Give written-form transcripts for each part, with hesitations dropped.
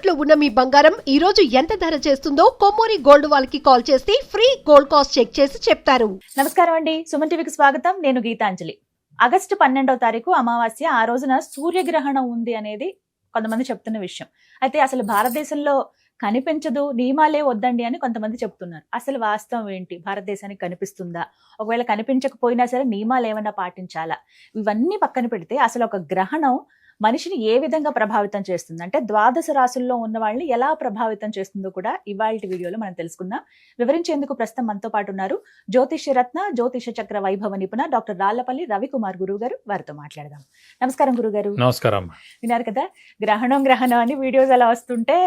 తాకట్టులో ఉన్న మీ బంగారం ఈ రోజు ఎంత ధర చేస్తుందో కొమ్మూరి గోల్డ్ వాళ్ళకి కాల్ చేస్తే ఫ్రీ గోల్డ్ కాస్ట్ చెక్ చేసి చెప్తారు. నమస్కారం అండి, సుమన్ టీవీకి స్వాగతం. నేను గీతాంజలి. ఆగస్టు 12వ తారీఖు అమావాస్య. ఆ రోజున సూర్యగ్రహణం ఉంది అనేది కొంతమంది చెప్తున్న విషయం. అయితే అసలు భారతదేశంలో కనిపించదు, నియమాలే వద్దండి అని కొంతమంది చెప్తున్నారు. అసలు వాస్తవం ఏంటి? భారతదేశానికి కనిపిస్తుందా? ఒకవేళ కనిపించకపోయినా సరే నియమాలు ఏమైనా పాటించాలా? ఇవన్నీ పక్కన పెడితే అసలు ఒక గ్రహణం మనిషిని ఏ విధంగా ప్రభావితం చేస్తుంది, అంటే ద్వాదశ రాశుల్లో ఉన్న వాళ్ళని ఎలా ప్రభావితం చేస్తుందో కూడా ఇవాళ వీడియోలో మనం తెలుసుకుందాం. వివరించేందుకు ప్రస్తుతం మనతో పాటు ఉన్నారు జ్యోతిష్య రత్న, జ్యోతిష చక్ర వైభవ నిపుణ డాక్టర్ రాళ్లపల్లి రవికుమార్ గురువు గారు. వారితో మాట్లాడదాం. నమస్కారం గురుగారు. నమస్కారం. విన్నారు కదా, గ్రహణం అని వీడియోస్ అలా వస్తుంటే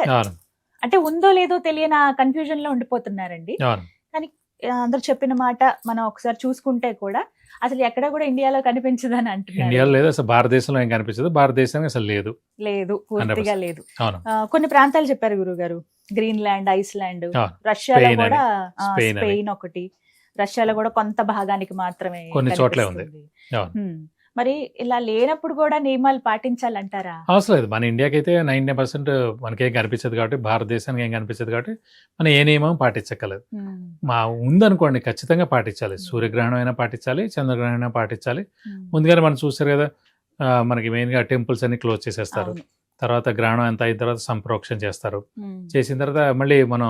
అంటే ఉందో లేదో తెలియని కన్ఫ్యూజన్ లో ఉండిపోతున్నారండి. కానీ అందరూ చెప్పిన మాట మనం ఒకసారి చూసుకుంటే కూడా అసలు ఎక్కడ కూడా ఇండియాలో కనిపించదని అంటున్నారు. ఇండియాలో లేదు, అసలు భారతదేశంలో ఏం కనిపించదు, భారతదేశానికి అసలు లేదు, పూర్తిగా లేదు. కొన్ని ప్రాంతాలు చెప్పారు గురువు గారు, గ్రీన్లాండ్, ఐస్లాండ్, రష్యాలో కూడా, స్పెయిన్ ఒకటి, రష్యాలో కూడా కొంత భాగానికి మాత్రమే కొన్ని చోట్లే ఉంది. మరి ఇలా లేనప్పుడు కూడా నియమాలు పాటించాలంటారా? అవసరం లేదు. మన ఇండియాకి అయితే 90% మనకేం కనిపించదు కాబట్టి, భారతదేశానికి ఏం కనిపించదు కాబట్టి మనం ఏ నియమం పాటించక్కలేదు. మా ఉందనుకోండి ఖచ్చితంగా పాటించాలి. సూర్యగ్రహణం అయినా పాటించాలి, చంద్రగ్రహణం అయినా పాటించాలి. ముందుగానే మనం చూసారు కదా, మనకి మెయిన్గా టెంపుల్స్ అన్ని క్లోజ్ చేసేస్తారు. తర్వాత గ్రహణం ఎంత అయిన తర్వాత సంప్రోక్షణ చేస్తారు. చేసిన తర్వాత మళ్ళీ మనం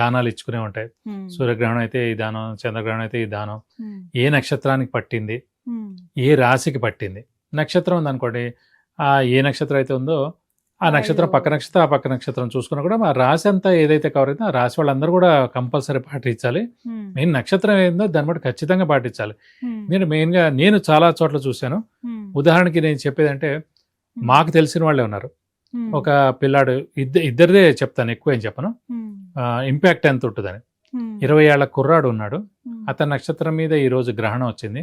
దానాలు ఇచ్చుకునే ఉంటాయి. సూర్యగ్రహణం అయితే ఈ దానం, చంద్రగ్రహణం అయితే ఈ దానం, ఏ నక్షత్రానికి పట్టింది, ఏ రాశికి పట్టింది. నక్షత్రం ఉందనుకోండి, ఏ నక్షత్రం అయితే ఉందో ఆ నక్షత్రం పక్క నక్షత్రం, ఆ పక్క నక్షత్రం చూసుకున్నా కూడా ఆ రాశి అంతా ఏదైతే కవర్ అయితే ఆ రాశి వాళ్ళందరూ కూడా కంపల్సరీ పాటించాలి. మెయిన్ నక్షత్రం ఏందో దాన్ని బట్టి ఖచ్చితంగా పాటించాలి. మెయిన్గా నేను చాలా చోట్ల చూశాను. ఉదాహరణకి నేను చెప్పేది అంటే, మాకు తెలిసిన వాళ్ళే ఉన్నారు. ఒక పిల్లాడు, ఇద్దరిదే చెప్తాను, ఎక్కువ ఏం చెప్పను, ఇంపాక్ట్ ఎంత ఉంటుందని. 20 ఏళ్ల కుర్రాడు ఉన్నాడు. అతని నక్షత్రం మీద ఈ రోజు గ్రహణం వచ్చింది.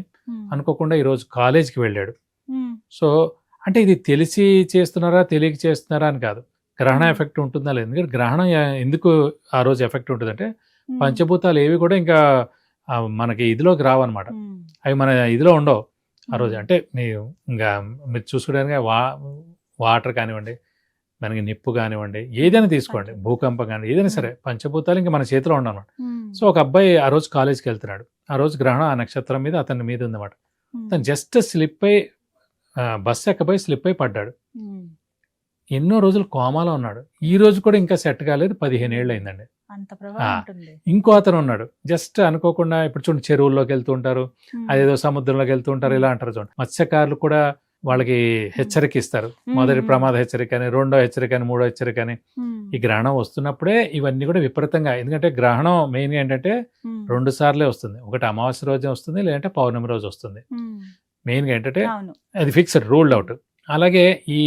అనుకోకుండా ఈ రోజు కాలేజీకి వెళ్ళాడు. సో అంటే ఇది తెలిసి చేస్తున్నారా తెలియక చేస్తున్నారా అని కాదు, గ్రహణ ఎఫెక్ట్ ఉంటుందా లేదు. ఎందుకంటే గ్రహణం ఎందుకు ఆ రోజు ఎఫెక్ట్ ఉంటుందంటే, పంచభూతాలు ఏవి కూడా ఇంకా మనకి ఇదిలోకి రావన్నమాట. అవి మన ఇదిలో ఉండవు ఆ రోజు. అంటే మీరు చూసుకోవడానికి వాటర్ కానివ్వండి, మనకి నిప్పు కానివ్వండి, ఏదైనా తీసుకోండి, భూకంపం కానీ ఏదైనా సరే, పంచభూతాలు ఇంకా మన చేతిలో ఉండనమాట. సో ఒక అబ్బాయి ఆ రోజు కాలేజీకి వెళ్తున్నాడు. ఆ రోజు గ్రహణం ఆ నక్షత్రం మీద అతని మీద ఉందన్నమాట. తను జస్ట్ స్లిప్ అయి బస్సు ఎక్కబోయి స్లిప్ అయి పడ్డాడు. ఎన్నో రోజులు కోమాలో ఉన్నాడు. ఈ రోజు కూడా ఇంకా సెట్ కాలేదు. 15 ఏళ్ళు అయిందండి. ఇంకో అతను ఉన్నాడు, జస్ట్ అనుకోకుండా, ఇప్పుడు చూడండి చెరువుల్లోకి వెళ్తూ ఉంటారు, అదేదో సముద్రంలోకి వెళ్తూ ఉంటారు, ఇలా అంటారు చూడండి. మత్స్యకారులు కూడా వాళ్ళకి హెచ్చరిక ఇస్తారు. మొదటి ప్రమాద హెచ్చరిక అని, రెండో హెచ్చరిక అని, మూడో హెచ్చరిక అని. ఈ గ్రహణం వస్తున్నప్పుడే ఇవన్నీ కూడా విపరీతంగా, ఎందుకంటే గ్రహణం మెయిన్ ఏంటంటే 2 సార్లే వస్తుంది. ఒకటి అమావాస్య రోజు వస్తుంది, లేదంటే పౌర్ణమి రోజు వస్తుంది. మెయిన్గా ఏంటంటే అది ఫిక్స్డ్, రూల్డ్ అవుట్. అలాగే ఈ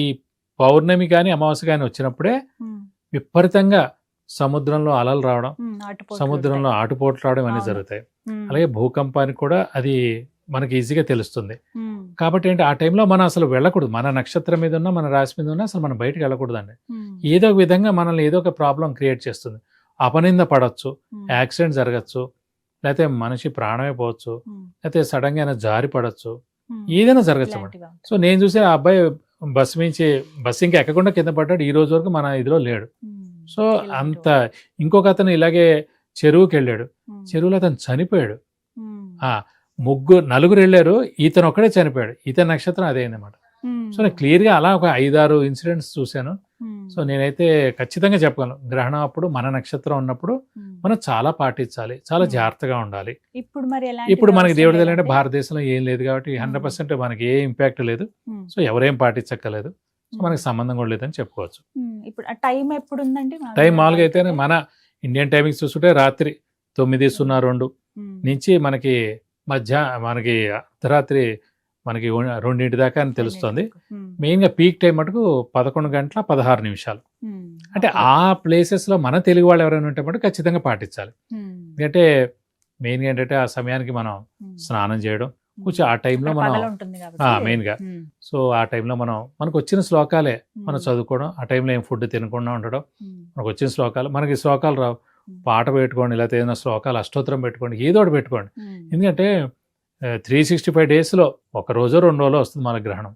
పౌర్ణమి కానీ అమావాస్య కానీ వచ్చినప్పుడే విపరీతంగా సముద్రంలో అలలు రావడం, సముద్రంలో ఆటుపోట్లు రావడం అన్నీ జరుగుతాయి. అలాగే భూకంపానికి కూడా అది మనకి ఈజీగా తెలుస్తుంది. కాబట్టి ఏంటి, ఆ టైంలో మనం అసలు వెళ్ళకూడదు. మన నక్షత్రం మీద ఉన్నా, మన రాశి మీద ఉన్నా అసలు మనం బయటకు వెళ్ళకూడదండి. ఏదో ఒక విధంగా మనల్ని ఏదో ఒక ప్రాబ్లం క్రియేట్ చేస్తుంది. అపనింద పడవచ్చు, యాక్సిడెంట్ జరగచ్చు, లేకపోతే మనిషి ప్రాణమే పోవచ్చు, లేకపోతే సడన్ గా జారి పడవచ్చు, ఏదైనా జరగచ్చు అన్నమాట. సో నేను చూసే ఆ అబ్బాయి బస్సు ఇంకా ఎక్కకుండా కింద పడ్డాడు. ఈ రోజు వరకు మన ఇదిలో లేడు. సో అంత. ఇంకొక అతను ఇలాగే చెరువుకి వెళ్ళాడు. చెరువులో అతను చనిపోయాడు. నలుగురు వెళ్ళారు, ఇతను ఒక్కడే చనిపోయాడు. ఇతని నక్షత్రం అదే అన్నమాట. సో నేను క్లియర్గా అలా ఒక 5-6 ఇన్సిడెంట్స్ చూశాను. సో నేనైతే ఖచ్చితంగా చెప్పగలను, గ్రహణం అప్పుడు మన నక్షత్రం ఉన్నప్పుడు మనం చాలా పాటించాలి, చాలా జాగ్రత్తగా ఉండాలి. ఇప్పుడు మనకి దేవుడి తెలియంటే భారతదేశంలో ఏం లేదు కాబట్టి 100% మనకి ఏ ఇంపాక్ట్ లేదు. సో ఎవరేం పాటించక్కలేదు. సో మనకి సంబంధం కూడా లేదని చెప్పుకోవచ్చు. టైం మామూలుగా అయితే మన ఇండియన్ టైమింగ్స్ చూసుకుంటే రాత్రి 9:02 నుంచి మనకి మనకి అర్ధరాత్రి మనకి 2 దాకా అని తెలుస్తుంది. మెయిన్గా పీక్ టైం మటుకు 11:16. అంటే ఆ ప్లేసెస్లో మన తెలుగు వాళ్ళు ఎవరైనా ఉంటే మటుకు ఖచ్చితంగా పాటించాలి. ఎందుకంటే మెయిన్గా ఏంటంటే ఆ సమయానికి మనం స్నానం చేయడం, కొంచెం ఆ టైంలో మనం మెయిన్గా, సో ఆ టైంలో మనకు వచ్చిన శ్లోకాలే మనం చదువుకోవడం, ఆ టైంలో ఏం ఫుడ్ తినకుండా ఉండడం, మనకు వచ్చిన శ్లోకాలు. మనకి శ్లోకాలు రావు, పాట పెట్టుకోండి, లేకపోతే ఏదైనా శ్లోకాలు, అష్టోత్తరం పెట్టుకోండి, ఏదో ఒకటి పెట్టుకోండి. ఎందుకంటే 365 డేస్లో 1 రోజో 2 రోజులో వస్తుంది మన గ్రహణం.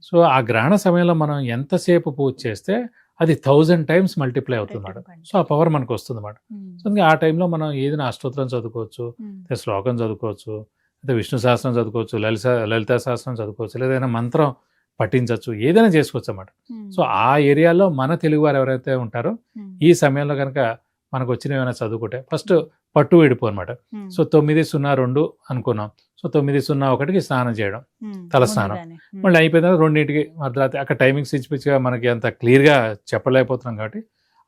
సో ఆ గ్రహణ సమయంలో మనం ఎంతసేపు పూజ చేస్తే అది 1000 times మల్టిప్లై అవుతుంది అన్నమాట. సో ఆ పవర్ మనకు వస్తుంది అన్నమాట. సో అందుకే ఆ టైంలో మనం ఏదైనా అష్టోత్తరం చదువుకోవచ్చు, లేదా శ్లోకం చదువుకోవచ్చు, లేదా విష్ణు సహస్రం చదువుకోవచ్చు, లలితా సహస్రం చదువుకోవచ్చు, లేదా ఏదైనా మంత్రం పఠించవచ్చు, ఏదైనా చేసుకోవచ్చు అన్నమాట. సో ఆ ఏరియాలో మన తెలుగు వారు ఎవరైతే ఉంటారో ఈ సమయంలో కనుక మనకు వచ్చిన ఏమైనా చదువుకుంటే ఫస్ట్ పట్టు విడిపో అనమాట. సో 9:02 అనుకున్నాం. సో 9:01కి స్నానం చేయడం, తల స్నానం. మళ్ళీ అయిపోయిన తర్వాత 2ంటికి అర్ధరాత్రి అక్కడ టైమింగ్స్ ఇచ్చిపిచ్చిగా మనకి అంత క్లియర్గా చెప్పలేకపోతున్నాం కాబట్టి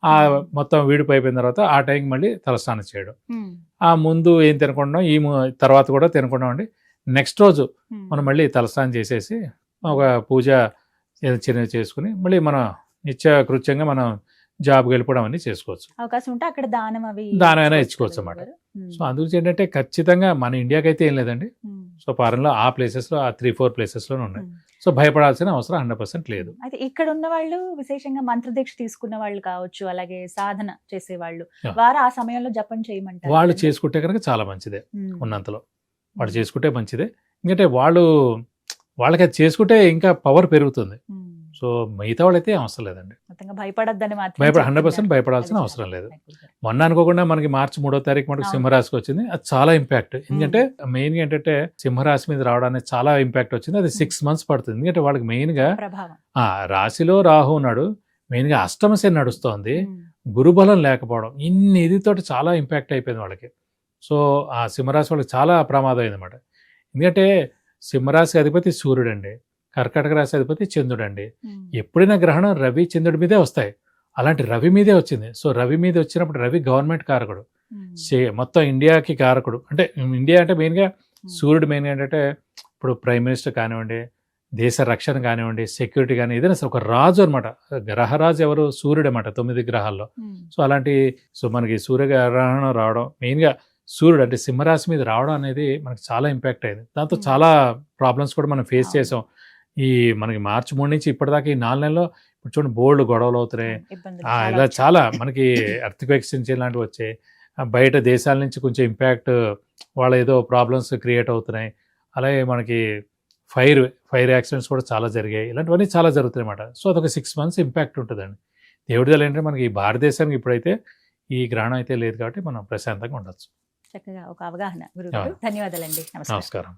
ఆ మొత్తం వీడిపో అయిపోయిన తర్వాత ఆ టైంకి మళ్ళీ తలస్నానం చేయడం. ఆ ముందు ఏం తినకుండా తర్వాత కూడా తినకుండా ఉండి నెక్స్ట్ రోజు మనం మళ్ళీ తలస్నానం చేసేసి ఒక పూజ చిన్నది చేసుకుని మళ్ళీ మన నిత్య కృత్యంగా మనం జాబ్కి వెళ్ళిపోవడం అన్ని చేసుకోవచ్చు. అవకాశం ఉంటే అక్కడ దానమైనా ఇచ్చుకోవచ్చు అన్నమాట. సో అందుగురించి ఏంటంటే ఖచ్చితంగా మన ఇండియాకి అయితే ఏం లేదండి. సో ఫారెన్లో ఆ ప్లేసెస్లో ఆ 3-4 ప్లేసెస్లోనే ఉన్నాయి. సో భయపడాల్సిన అవసరం 100% లేదు. అయితే ఇక్కడ ఉన్న వాళ్ళు విశేషంగా మంత్రదీక్ష తీసుకున్న వాళ్ళు కావచ్చు, అలాగే సాధన చేసే వాళ్ళు, వారు ఆ సమయంలో జపం చేయమంటారు. వాళ్ళు చేసుకుంటే కనుక చాలా మంచిదే, ఉన్నంతలో వాళ్ళు చేసుకుంటే మంచిదే. ఎందుకంటే వాళ్ళకి అది చేసుకుంటే ఇంకా పవర్ పెరుగుతుంది. సో మిగతా వాళ్ళైతే అవసరం లేదండి, భయపడద్దని 100% భయపడాల్సిన అవసరం లేదు. మొన్న అనుకోకుండా మనకి మార్చి 3వ తారీఖు మనకు సింహరాశికి వచ్చింది. అది చాలా ఇంపాక్ట్. ఎందుకంటే మెయిన్ గా ఏంటంటే సింహరాశి మీద రావడానికి చాలా ఇంపాక్ట్ వచ్చింది. అది 6 months పడుతుంది. ఎందుకంటే వాళ్ళకి మెయిన్ గా రాశిలో రాహు ఉన్నాడు, మెయిన్ గా అష్టమ శని నడుస్తోంది, గురుబలం లేకపోవడం, ఇన్ని ఇదితోటి చాలా ఇంపాక్ట్ అయిపోయింది వాళ్ళకి. సో ఆ సింహరాశి వాళ్ళకి చాలా ప్రమాదం అయింది అనమాట. ఎందుకంటే సింహరాశి అధిపతి సూర్యుడు అండి, కర్కాటక రాశి అధిపతి చంద్రుడు అండి. ఎప్పుడైనా గ్రహణం రవి చంద్రుడి మీదే వస్తాయి, అలాంటి రవి మీదే వచ్చింది. సో రవి మీద వచ్చినప్పుడు రవి గవర్నమెంట్ కారకుడు, మొత్తం ఇండియాకి కారకుడు. అంటే ఇండియా అంటే మెయిన్గా సూర్యుడు మెయిన్గా ఏంటంటే ఇప్పుడు ప్రైమ్ మినిస్టర్ కానివ్వండి, దేశ రక్షణ కానివ్వండి, సెక్యూరిటీ కానీ ఏదైనా ఒక రాజు అనమాట. గ్రహరాజు ఎవరు? సూర్యుడు అనమాట 9 గ్రహాల్లో. సో అలాంటి మనకి సూర్యగ్రహణం రావడం, మెయిన్గా సూర్యుడు అంటే సింహరాశి మీద రావడం అనేది మనకి చాలా ఇంపాక్ట్ అయింది. దాంతో చాలా ప్రాబ్లమ్స్ కూడా మనం ఫేస్ చేసాం. ఈ మనకి మార్చి 3 నుంచి ఇప్పటిదాకా ఈ 4 నెలల్లో ఇప్పుడు చూడండి బోల్డ్ గొడవలు అవుతున్నాయి. ఇలా చాలా మనకి ఎర్త్క్వేక్స్ ఇలాంటివి వచ్చాయి. బయట దేశాల నుంచి కొంచెం ఇంపాక్ట్, వాళ్ళ ఏదో ప్రాబ్లమ్స్ క్రియేట్ అవుతున్నాయి. అలాగే మనకి ఫైర్ యాక్సిడెంట్స్ కూడా చాలా జరిగాయి. ఇలాంటివన్నీ చాలా జరుగుతాయి అన్నమాట. సో అదొక 6 months ఇంపాక్ట్ ఉంటుందండి. దేవుడి దయ ఏంటంటే మనకి భారతదేశానికి ఇప్పుడైతే ఈ గ్రహణం అయితే లేదు కాబట్టి మనం ప్రశాంతంగా ఉండొచ్చు. చక్కగా ఒక అవగాహన. ధన్యవాదాలండి. నమస్కారం.